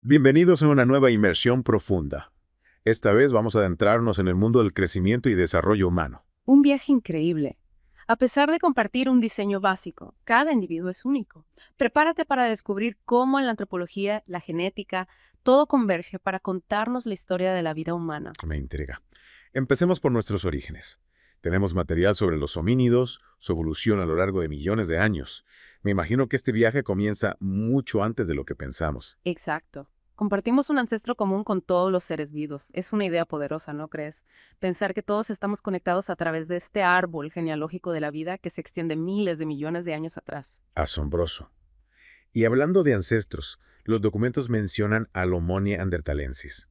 Bienvenidos a una nueva inmersión profunda. Esta vez vamos a adentrarnos en el mundo del crecimiento y desarrollo humano. Un viaje increíble. A pesar de compartir un diseño básico, cada individuo es único. Prepárate para descubrir cómo en la antropología, la genética, todo converge para contarnos la historia de la vida humana. Me intriga. Empecemos por nuestros orígenes. Tenemos material sobre los homínidos, su evolución a lo largo de millones de años. Me imagino que este viaje comienza mucho antes de lo que pensamos. Exacto. Compartimos un ancestro común con todos los seres vivos. Es una idea poderosa, ¿no crees? Pensar que todos estamos conectados a través de este árbol genealógico de la vida que se extiende miles de millones de años atrás. Asombroso. Y hablando de ancestros, los documentos mencionan al Homo neanderthalensis.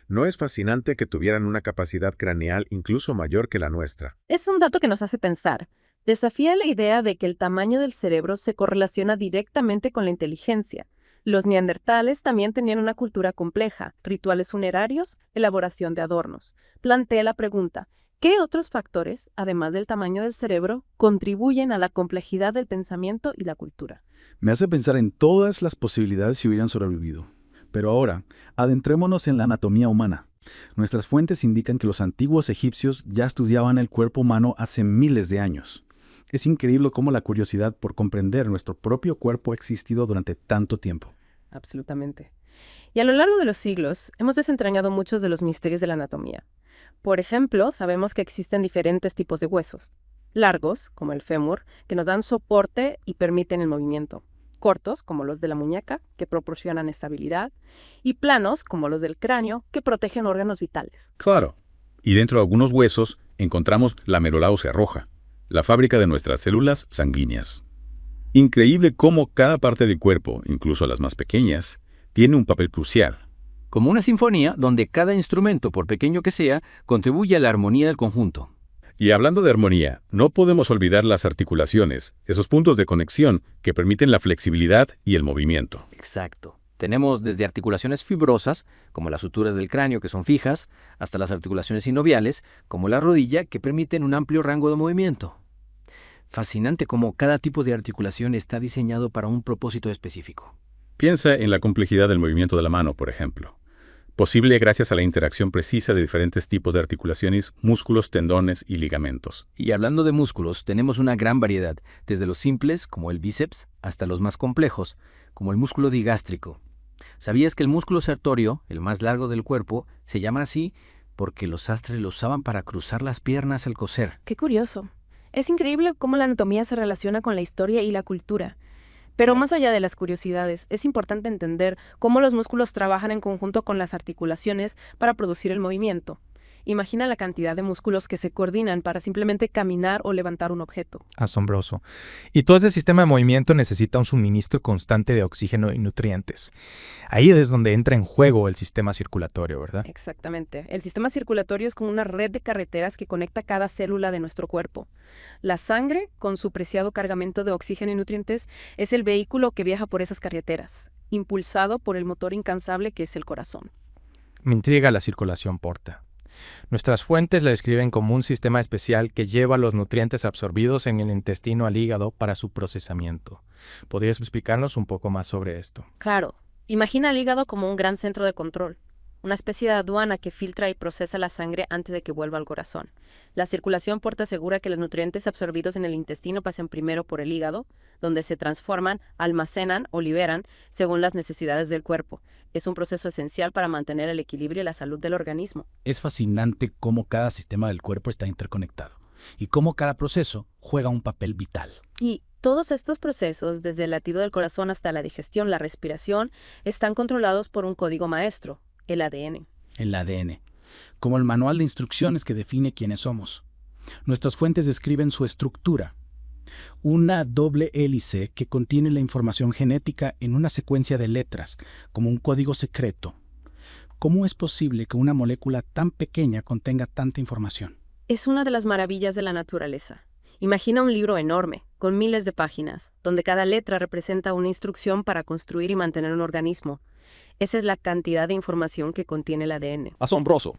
¿No es fascinante que tuvieran una capacidad craneal incluso mayor que la nuestra? Es un dato que nos hace pensar. Desafía la idea de que el tamaño del cerebro se correlaciona directamente con la inteligencia. Los neandertales también tenían una cultura compleja, rituales funerarios, elaboración de adornos. Plantea la pregunta, ¿qué otros factores, además del tamaño del cerebro, contribuyen a la complejidad del pensamiento y la cultura? Me hace pensar en todas las posibilidades si hubieran sobrevivido. Pero ahora, adentrémonos en la anatomía humana. Nuestras fuentes indican que los antiguos egipcios ya estudiaban el cuerpo humano hace miles de años. Es increíble cómo la curiosidad por comprender nuestro propio cuerpo ha existido durante tanto tiempo. Absolutamente. Y a lo largo de los siglos, hemos desentrañado muchos de los misterios de la anatomía. Por ejemplo, sabemos que existen diferentes tipos de huesos. Largos, como el fémur, que nos dan soporte y permiten el movimiento. Cortos, como los de la muñeca, que proporcionan estabilidad. Y planos, como los del cráneo, que protegen órganos vitales. Claro. Y dentro de algunos huesos encontramos la médula ósea roja, la fábrica de nuestras células sanguíneas. Increíble cómo cada parte del cuerpo, incluso las más pequeñas, tiene un papel crucial. Como una sinfonía donde cada instrumento, por pequeño que sea, contribuye a la armonía del conjunto. Y hablando de armonía, no podemos olvidar las articulaciones, esos puntos de conexión que permiten la flexibilidad y el movimiento. Exacto. Tenemos desde articulaciones fibrosas, como las suturas del cráneo que son fijas, hasta las articulaciones sinoviales, como la rodilla, que permiten un amplio rango de movimiento. Fascinante cómo cada tipo de articulación está diseñado para un propósito específico. Piensa en la complejidad del movimiento de la mano, por ejemplo. Posible gracias a la interacción precisa de diferentes tipos de articulaciones, músculos, tendones y ligamentos. Y hablando de músculos, tenemos una gran variedad, desde los simples, como el bíceps, hasta los más complejos, como el músculo digástrico. ¿Sabías que el músculo sertorio, el más largo del cuerpo, se llama así porque los sastres lo usaban para cruzar las piernas al coser? Qué curioso. Es increíble cómo la anatomía se relaciona con la historia y la cultura. Pero más allá de las curiosidades, es importante entender cómo los músculos trabajan en conjunto con las articulaciones para producir el movimiento. Imagina la cantidad de músculos que se coordinan para simplemente caminar o levantar un objeto. Asombroso. Y todo ese sistema de movimiento necesita un suministro constante de oxígeno y nutrientes. Ahí es donde entra en juego el sistema circulatorio, ¿verdad? Exactamente. El sistema circulatorio es como una red de carreteras que conecta cada célula de nuestro cuerpo. La sangre, con su preciado cargamento de oxígeno y nutrientes, es el vehículo que viaja por esas carreteras, impulsado por el motor incansable que es el corazón. Me intriga la circulación porta. Nuestras fuentes la describen como un sistema especial que lleva los nutrientes absorbidos en el intestino al hígado para su procesamiento. ¿Podrías explicarnos un poco más sobre esto? Claro, imagina el hígado como un gran centro de control, una especie de aduana que filtra y procesa la sangre antes de que vuelva al corazón. La circulación porta asegura que los nutrientes absorbidos en el intestino pasen primero por el hígado, donde se transforman, almacenan o liberan según las necesidades del cuerpo. Es un proceso esencial para mantener el equilibrio y la salud del organismo. Es fascinante cómo cada sistema del cuerpo está interconectado y cómo cada proceso juega un papel vital. Y todos estos procesos, desde el latido del corazón hasta la digestión, la respiración, están controlados por un código maestro, el ADN. El ADN, como el manual de instrucciones que define quiénes somos. Nuestras fuentes describen su estructura. Una doble hélice que contiene la información genética en una secuencia de letras, como un código secreto. ¿Cómo es posible que una molécula tan pequeña contenga tanta información? Es una de las maravillas de la naturaleza. Imagina un libro enorme, con miles de páginas, donde cada letra representa una instrucción para construir y mantener un organismo. Esa es la cantidad de información que contiene el ADN. Asombroso.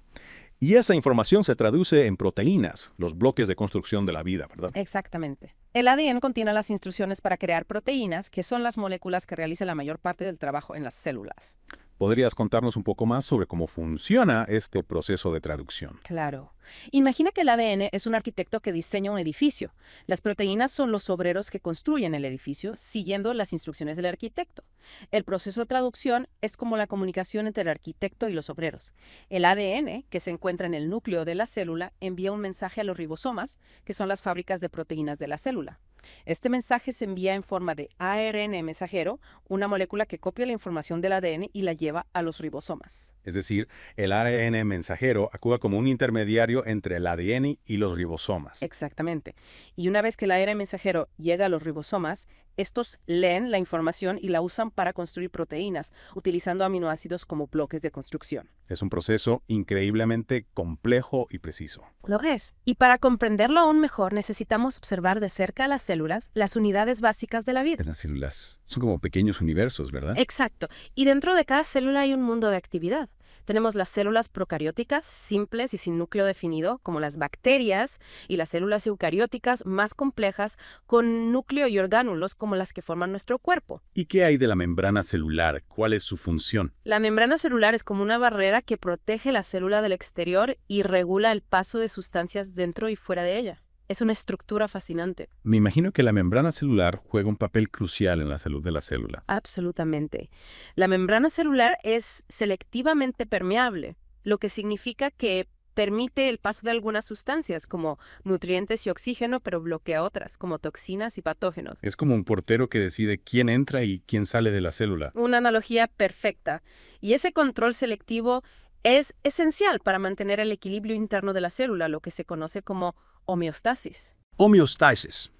Y esa información se traduce en proteínas, los bloques de construcción de la vida, ¿verdad? Exactamente. El ADN contiene las instrucciones para crear proteínas, que son las moléculas que realizan la mayor parte del trabajo en las células. ¿Podrías contarnos un poco más sobre cómo funciona este proceso de traducción? Claro. Imagina que el ADN es un arquitecto que diseña un edificio. Las proteínas son los obreros que construyen el edificio siguiendo las instrucciones del arquitecto. El proceso de traducción es como la comunicación entre el arquitecto y los obreros. El ADN, que se encuentra en el núcleo de la célula, envía un mensaje a los ribosomas, que son las fábricas de proteínas de la célula. Este mensaje se envía en forma de ARN mensajero, una molécula que copia la información del ADN y la lleva a los ribosomas. Es decir, el ARN mensajero actúa como un intermediario entre el ADN y los ribosomas. Exactamente. Y una vez que el ARN mensajero llega a los ribosomas, estos leen la información y la usan para construir proteínas, utilizando aminoácidos como bloques de construcción. Es un proceso increíblemente complejo y preciso. Lo es. Y para comprenderlo aún mejor, necesitamos observar de cerca las células, las unidades básicas de la vida. Las células son como pequeños universos, ¿verdad? Exacto. Y dentro de cada célula hay un mundo de actividad. Tenemos las células procarióticas, simples y sin núcleo definido, como las bacterias, y las células eucarióticas, más complejas, con núcleo y orgánulos, como las que forman nuestro cuerpo. ¿Y qué hay de la membrana celular? ¿Cuál es su función? La membrana celular es como una barrera que protege la célula del exterior y regula el paso de sustancias dentro y fuera de ella. Es una estructura fascinante. Me imagino que la membrana celular juega un papel crucial en la salud de la célula. Absolutamente. La membrana celular es selectivamente permeable, lo que significa que permite el paso de algunas sustancias, como nutrientes y oxígeno, pero bloquea otras, como toxinas y patógenos. Es como un portero que decide quién entra y quién sale de la célula. Una analogía perfecta. Y ese control selectivo es esencial para mantener el equilibrio interno de la célula, lo que se conoce como homeostasis. Homeostasis.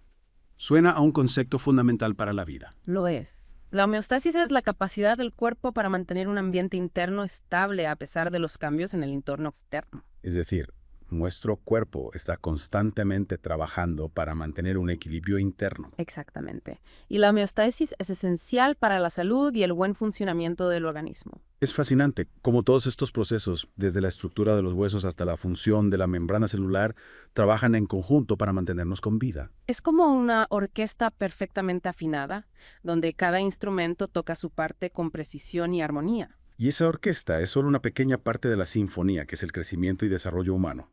Suena a un concepto fundamental para la vida. Lo es. La homeostasis es la capacidad del cuerpo para mantener un ambiente interno estable a pesar de los cambios en el entorno externo. Es decir, nuestro cuerpo está constantemente trabajando para mantener un equilibrio interno. Exactamente. Y la homeostasis es esencial para la salud y el buen funcionamiento del organismo. Es fascinante cómo todos estos procesos, desde la estructura de los huesos hasta la función de la membrana celular, trabajan en conjunto para mantenernos con vida. Es como una orquesta perfectamente afinada, donde cada instrumento toca su parte con precisión y armonía. Y esa orquesta es solo una pequeña parte de la sinfonía que es el crecimiento y desarrollo humano.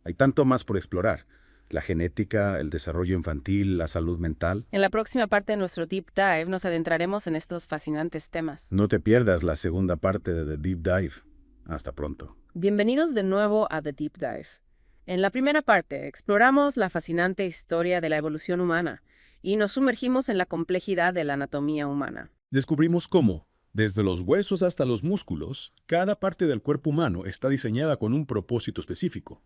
Hay tanto más por explorar: la genética, el desarrollo infantil, la salud mental. En la próxima parte de nuestro Deep Dive nos adentraremos en estos fascinantes temas. No te pierdas la segunda parte de The Deep Dive. Hasta pronto. Bienvenidos de nuevo a The Deep Dive. En la primera parte exploramos la fascinante historia de la evolución humana y nos sumergimos en la complejidad de la anatomía humana. Descubrimos cómo, desde los huesos hasta los músculos, cada parte del cuerpo humano está diseñada con un propósito específico,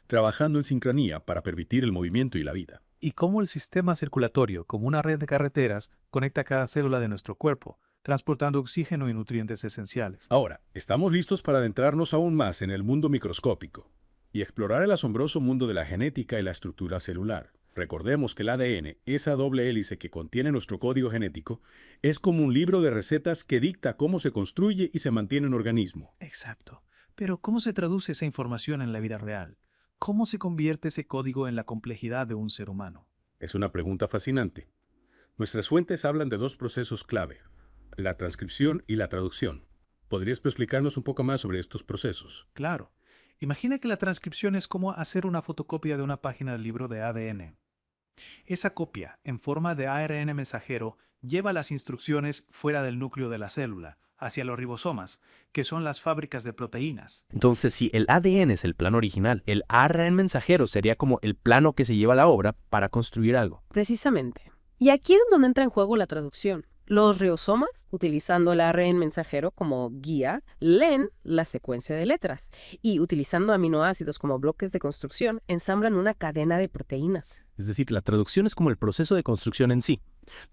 trabajando en sincronía para permitir el movimiento y la vida. Y cómo el sistema circulatorio, como una red de carreteras, conecta cada célula de nuestro cuerpo, transportando oxígeno y nutrientes esenciales. Ahora, estamos listos para adentrarnos aún más en el mundo microscópico y explorar el asombroso mundo de la genética y la estructura celular. Recordemos que el ADN, esa doble hélice que contiene nuestro código genético, es como un libro de recetas que dicta cómo se construye y se mantiene un organismo. Exacto. Pero ¿cómo se traduce esa información en la vida real? ¿Cómo se convierte ese código en la complejidad de un ser humano? Es una pregunta fascinante. Nuestras fuentes hablan de dos procesos clave: la transcripción y la traducción. ¿Podrías explicarnos un poco más sobre estos procesos? Claro. Imagina que la transcripción es como hacer una fotocopia de una página del libro de ADN. Esa copia, en forma de ARN mensajero, lleva las instrucciones fuera del núcleo de la célula, hacia los ribosomas, que son las fábricas de proteínas. Entonces, si el ADN es el plano original, el ARN mensajero sería como el plano que se lleva a la obra para construir algo. Precisamente. Y aquí es donde entra en juego la traducción. Los ribosomas, utilizando el ARN mensajero como guía, leen la secuencia de letras y, utilizando aminoácidos como bloques de construcción, ensamblan una cadena de proteínas. Es decir, la traducción es como el proceso de construcción en sí,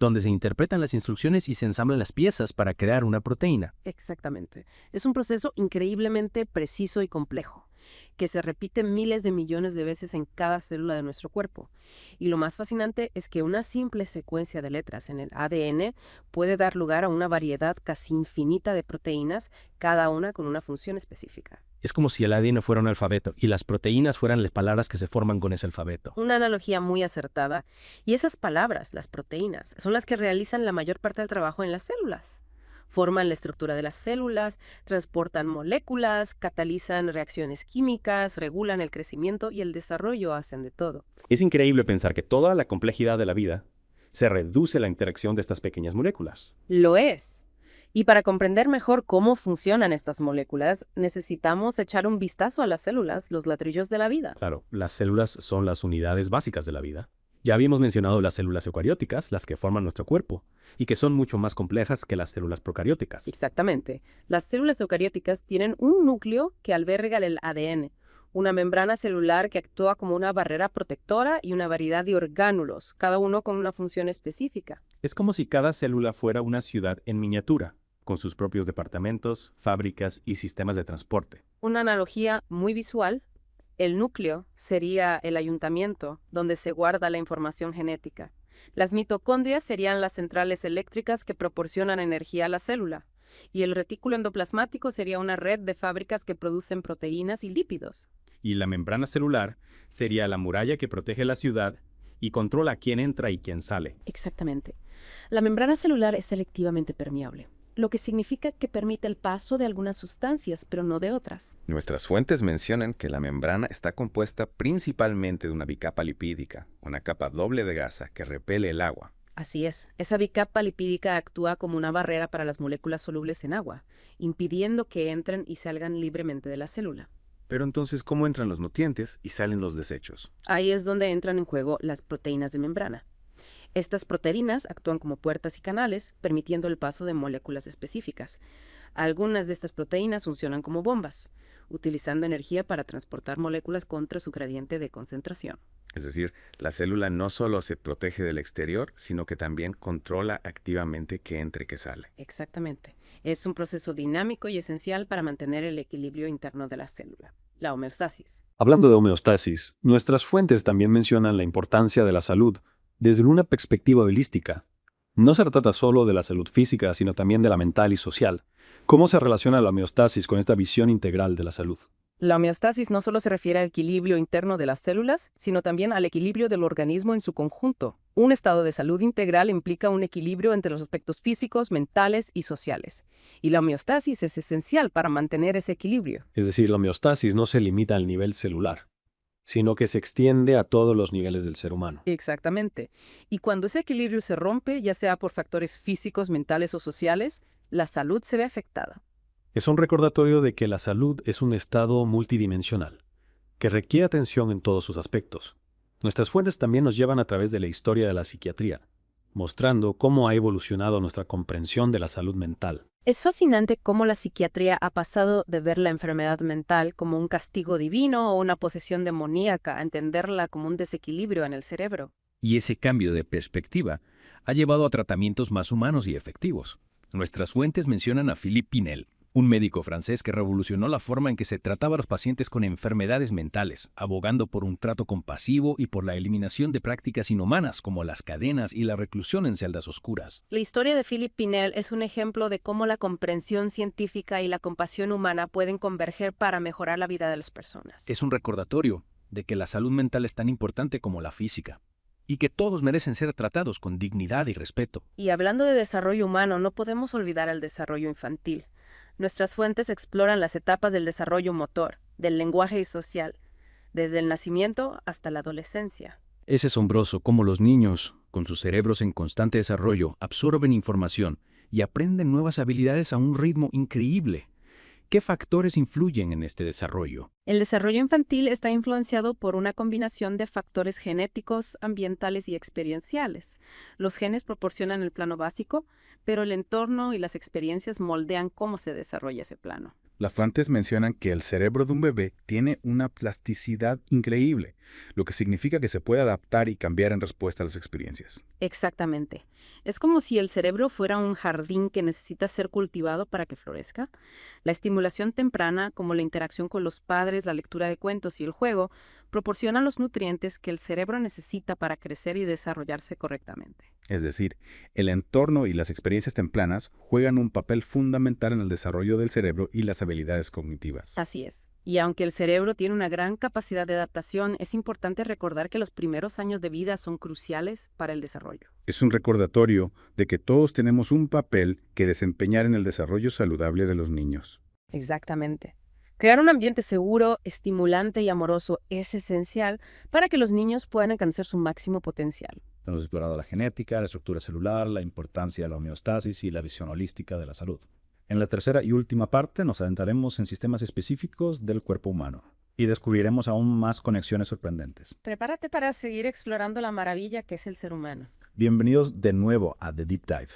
donde se interpretan las instrucciones y se ensamblan las piezas para crear una proteína. Exactamente. Es un proceso increíblemente preciso y complejo, que se repite miles de millones de veces en cada célula de nuestro cuerpo. Y lo más fascinante es que una simple secuencia de letras en el ADN puede dar lugar a una variedad casi infinita de proteínas, cada una con una función específica. Es como si el ADN fuera un alfabeto y las proteínas fueran las palabras que se forman con ese alfabeto. Una analogía muy acertada. Y esas palabras, las proteínas, son las que realizan la mayor parte del trabajo en las células. Forman la estructura de las células, transportan moléculas, catalizan reacciones químicas, regulan el crecimiento y el desarrollo, hacen de todo. Es increíble pensar que toda la complejidad de la vida se reduce a la interacción de estas pequeñas moléculas. Lo es. Y para comprender mejor cómo funcionan estas moléculas, necesitamos echar un vistazo a las células, los ladrillos de la vida. Claro, las células son las unidades básicas de la vida. Ya habíamos mencionado las células eucarióticas, las que forman nuestro cuerpo, y que son mucho más complejas que las células procarióticas. Exactamente. Las células eucarióticas tienen un núcleo que alberga el ADN, una membrana celular que actúa como una barrera protectora y una variedad de orgánulos, cada uno con una función específica. Es como si cada célula fuera una ciudad en miniatura, con sus propios departamentos, fábricas y sistemas de transporte. Una analogía muy visual. El núcleo sería el ayuntamiento, donde se guarda la información genética. Las mitocondrias serían las centrales eléctricas que proporcionan energía a la célula. Y el retículo endoplasmático sería una red de fábricas que producen proteínas y lípidos. Y la membrana celular sería la muralla que protege la ciudad y controla quién entra y quién sale. Exactamente. La membrana celular es selectivamente permeable, lo que significa que permite el paso de algunas sustancias, pero no de otras. Nuestras fuentes mencionan que la membrana está compuesta principalmente de una bicapa lipídica, una capa doble de grasa que repele el agua. Así es, esa bicapa lipídica actúa como una barrera para las moléculas solubles en agua, impidiendo que entren y salgan libremente de la célula. Pero entonces, ¿cómo entran los nutrientes y salen los desechos? Ahí es donde entran en juego las proteínas de membrana. Estas proteínas actúan como puertas y canales, permitiendo el paso de moléculas específicas. Algunas de estas proteínas funcionan como bombas, utilizando energía para transportar moléculas contra su gradiente de concentración. Es decir, la célula no solo se protege del exterior, sino que también controla activamente que entre y que sale. Exactamente. Es un proceso dinámico y esencial para mantener el equilibrio interno de la célula, la homeostasis. Hablando de homeostasis, nuestras fuentes también mencionan la importancia de la salud desde una perspectiva holística. No se trata solo de la salud física, sino también de la mental y social. ¿Cómo se relaciona la homeostasis con esta visión integral de la salud? La homeostasis no solo se refiere al equilibrio interno de las células, sino también al equilibrio del organismo en su conjunto. Un estado de salud integral implica un equilibrio entre los aspectos físicos, mentales y sociales. Y la homeostasis es esencial para mantener ese equilibrio. Es decir, la homeostasis no se limita al nivel celular, sino que se extiende a todos los niveles del ser humano. Exactamente. Y cuando ese equilibrio se rompe, ya sea por factores físicos, mentales o sociales, la salud se ve afectada. Es un recordatorio de que la salud es un estado multidimensional, que requiere atención en todos sus aspectos. Nuestras fuentes también nos llevan a través de la historia de la psiquiatría, mostrando cómo ha evolucionado nuestra comprensión de la salud mental. Es fascinante cómo la psiquiatría ha pasado de ver la enfermedad mental como un castigo divino o una posesión demoníaca a entenderla como un desequilibrio en el cerebro. Y ese cambio de perspectiva ha llevado a tratamientos más humanos y efectivos. Nuestras fuentes mencionan a Philippe Pinel, un médico francés que revolucionó la forma en que se trataba a los pacientes con enfermedades mentales, abogando por un trato compasivo y por la eliminación de prácticas inhumanas como las cadenas y la reclusión en celdas oscuras. La historia de Philippe Pinel es un ejemplo de cómo la comprensión científica y la compasión humana pueden converger para mejorar la vida de las personas. Es un recordatorio de que la salud mental es tan importante como la física, y que todos merecen ser tratados con dignidad y respeto. Y hablando de desarrollo humano, no podemos olvidar el desarrollo infantil. Nuestras fuentes exploran las etapas del desarrollo motor, del lenguaje y social, desde el nacimiento hasta la adolescencia. Es asombroso cómo los niños, con sus cerebros en constante desarrollo, absorben información y aprenden nuevas habilidades a un ritmo increíble. ¿Qué factores influyen en este desarrollo? El desarrollo infantil está influenciado por una combinación de factores genéticos, ambientales y experienciales. Los genes proporcionan el plano básico, pero el entorno y las experiencias moldean cómo se desarrolla ese plano. Las fuentes mencionan que el cerebro de un bebé tiene una plasticidad increíble, lo que significa que se puede adaptar y cambiar en respuesta a las experiencias. Exactamente. Es como si el cerebro fuera un jardín que necesita ser cultivado para que florezca. La estimulación temprana, como la interacción con los padres, la lectura de cuentos y el juego, proporcionan los nutrientes que el cerebro necesita para crecer y desarrollarse correctamente. Es decir, el entorno y las experiencias tempranas juegan un papel fundamental en el desarrollo del cerebro y las habilidades cognitivas. Así es. Y aunque el cerebro tiene una gran capacidad de adaptación, es importante recordar que los primeros años de vida son cruciales para el desarrollo. Es un recordatorio de que todos tenemos un papel que desempeñar en el desarrollo saludable de los niños. Exactamente. Crear un ambiente seguro, estimulante y amoroso es esencial para que los niños puedan alcanzar su máximo potencial. Hemos explorado la genética, la estructura celular, la importancia de la homeostasis y la visión holística de la salud. En la tercera y última parte nos adentraremos en sistemas específicos del cuerpo humano y descubriremos aún más conexiones sorprendentes. Prepárate para seguir explorando la maravilla que es el ser humano. Bienvenidos de nuevo a The Deep Dive.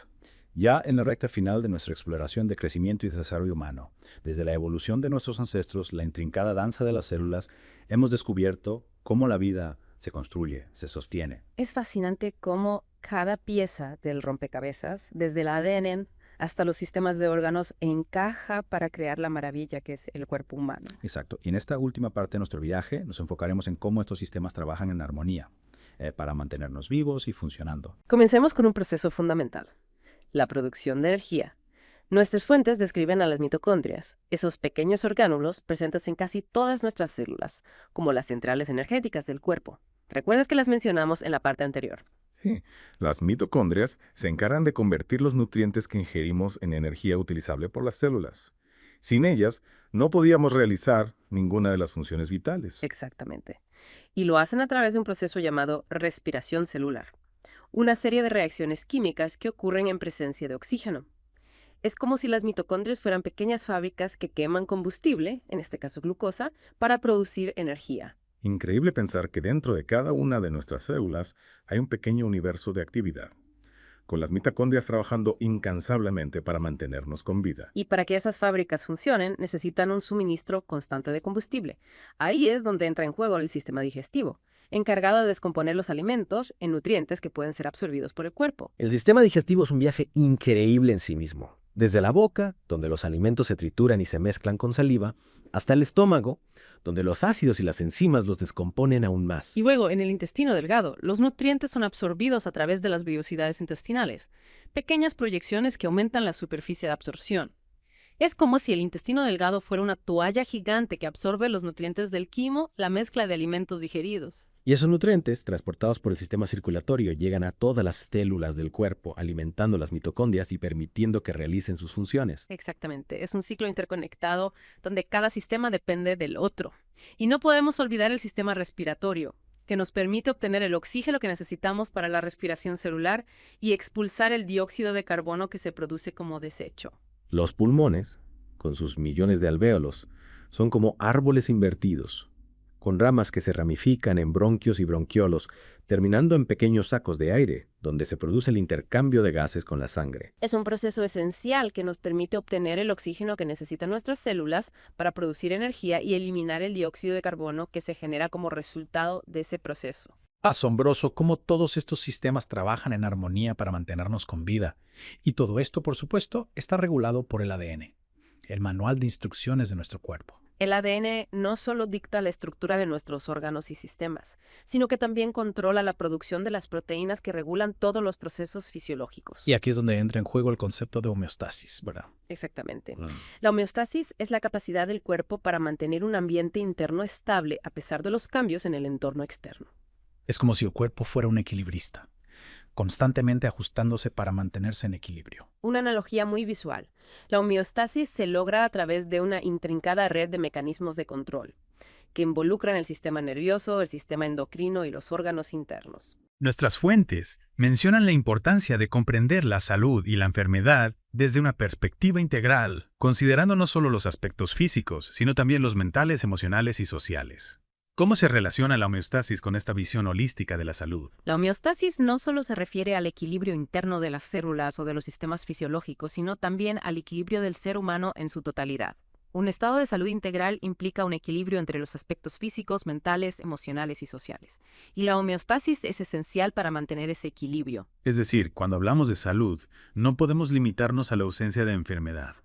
Ya en la recta final de nuestra exploración de crecimiento y desarrollo humano, desde la evolución de nuestros ancestros, la intrincada danza de las células, hemos descubierto cómo la vida se construye, se sostiene. Es fascinante cómo cada pieza del rompecabezas, desde el ADN hasta los sistemas de órganos, encaja para crear la maravilla que es el cuerpo humano. Exacto. Y en esta última parte de nuestro viaje nos enfocaremos en cómo estos sistemas trabajan en armonía para mantenernos vivos y funcionando. Comencemos con un proceso fundamental: la producción de energía. Nuestras fuentes describen a las mitocondrias, esos pequeños orgánulos presentes en casi todas nuestras células, como las centrales energéticas del cuerpo. ¿Recuerdas que las mencionamos en la parte anterior? Sí, las mitocondrias se encargan de convertir los nutrientes que ingerimos en energía utilizable por las células. Sin ellas, no podíamos realizar ninguna de las funciones vitales. Exactamente. Y lo hacen a través de un proceso llamado respiración celular, una serie de reacciones químicas que ocurren en presencia de oxígeno. Es como si las mitocondrias fueran pequeñas fábricas que queman combustible, en este caso glucosa, para producir energía. Increíble pensar que dentro de cada una de nuestras células hay un pequeño universo de actividad, con las mitocondrias trabajando incansablemente para mantenernos con vida. Y para que esas fábricas funcionen, necesitan un suministro constante de combustible. Ahí es donde entra en juego el sistema digestivo, encargado de descomponer los alimentos en nutrientes que pueden ser absorbidos por el cuerpo. El sistema digestivo es un viaje increíble en sí mismo. Desde la boca, donde los alimentos se trituran y se mezclan con saliva, hasta el estómago, donde los ácidos y las enzimas los descomponen aún más. Y luego, en el intestino delgado, los nutrientes son absorbidos a través de las vellosidades intestinales, pequeñas proyecciones que aumentan la superficie de absorción. Es como si el intestino delgado fuera una toalla gigante que absorbe los nutrientes del quimo, la mezcla de alimentos digeridos. Y esos nutrientes, transportados por el sistema circulatorio, llegan a todas las células del cuerpo, alimentando las mitocondrias y permitiendo que realicen sus funciones. Exactamente, es un ciclo interconectado donde cada sistema depende del otro. Y no podemos olvidar el sistema respiratorio, que nos permite obtener el oxígeno que necesitamos para la respiración celular y expulsar el dióxido de carbono que se produce como desecho. Los pulmones, con sus millones de alvéolos, son como árboles invertidos, con ramas que se ramifican en bronquios y bronquiolos, terminando en pequeños sacos de aire, donde se produce el intercambio de gases con la sangre. Es un proceso esencial que nos permite obtener el oxígeno que necesitan nuestras células para producir energía y eliminar el dióxido de carbono que se genera como resultado de ese proceso. Asombroso cómo todos estos sistemas trabajan en armonía para mantenernos con vida. Y todo esto, por supuesto, está regulado por el ADN, el manual de instrucciones de nuestro cuerpo. El ADN no solo dicta la estructura de nuestros órganos y sistemas, sino que también controla la producción de las proteínas que regulan todos los procesos fisiológicos. Y aquí es donde entra en juego el concepto de homeostasis, ¿verdad? Exactamente. La homeostasis es la capacidad del cuerpo para mantener un ambiente interno estable a pesar de los cambios en el entorno externo. Es como si el cuerpo fuera un equilibrista, constantemente ajustándose para mantenerse en equilibrio. Una analogía muy visual. La homeostasis se logra a través de una intrincada red de mecanismos de control, que involucran el sistema nervioso, el sistema endocrino y los órganos internos. Nuestras fuentes mencionan la importancia de comprender la salud y la enfermedad desde una perspectiva integral, considerando no solo los aspectos físicos, sino también los mentales, emocionales y sociales. ¿Cómo se relaciona la homeostasis con esta visión holística de la salud? La homeostasis no solo se refiere al equilibrio interno de las células o de los sistemas fisiológicos, sino también al equilibrio del ser humano en su totalidad. Un estado de salud integral implica un equilibrio entre los aspectos físicos, mentales, emocionales y sociales. Y la homeostasis es esencial para mantener ese equilibrio. Es decir, cuando hablamos de salud, no podemos limitarnos a la ausencia de enfermedad.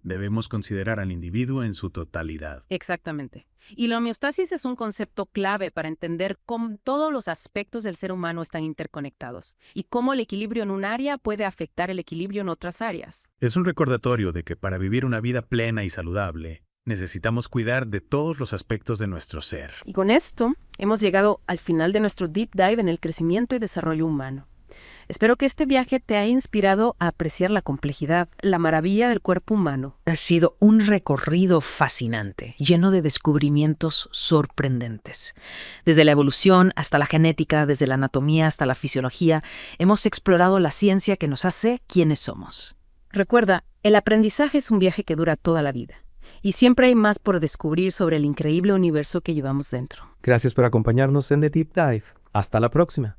Debemos considerar al individuo en su totalidad. Exactamente. Y la homeostasis es un concepto clave para entender cómo todos los aspectos del ser humano están interconectados y cómo el equilibrio en un área puede afectar el equilibrio en otras áreas. Es un recordatorio de que para vivir una vida plena y saludable, necesitamos cuidar de todos los aspectos de nuestro ser. Y con esto hemos llegado al final de nuestro Deep Dive en el crecimiento y desarrollo humano. Espero que este viaje te haya inspirado a apreciar la complejidad, la maravilla del cuerpo humano. Ha sido un recorrido fascinante, lleno de descubrimientos sorprendentes. Desde la evolución hasta la genética, desde la anatomía hasta la fisiología, hemos explorado la ciencia que nos hace quienes somos. Recuerda, el aprendizaje es un viaje que dura toda la vida. Y siempre hay más por descubrir sobre el increíble universo que llevamos dentro. Gracias por acompañarnos en The Deep Dive. Hasta la próxima.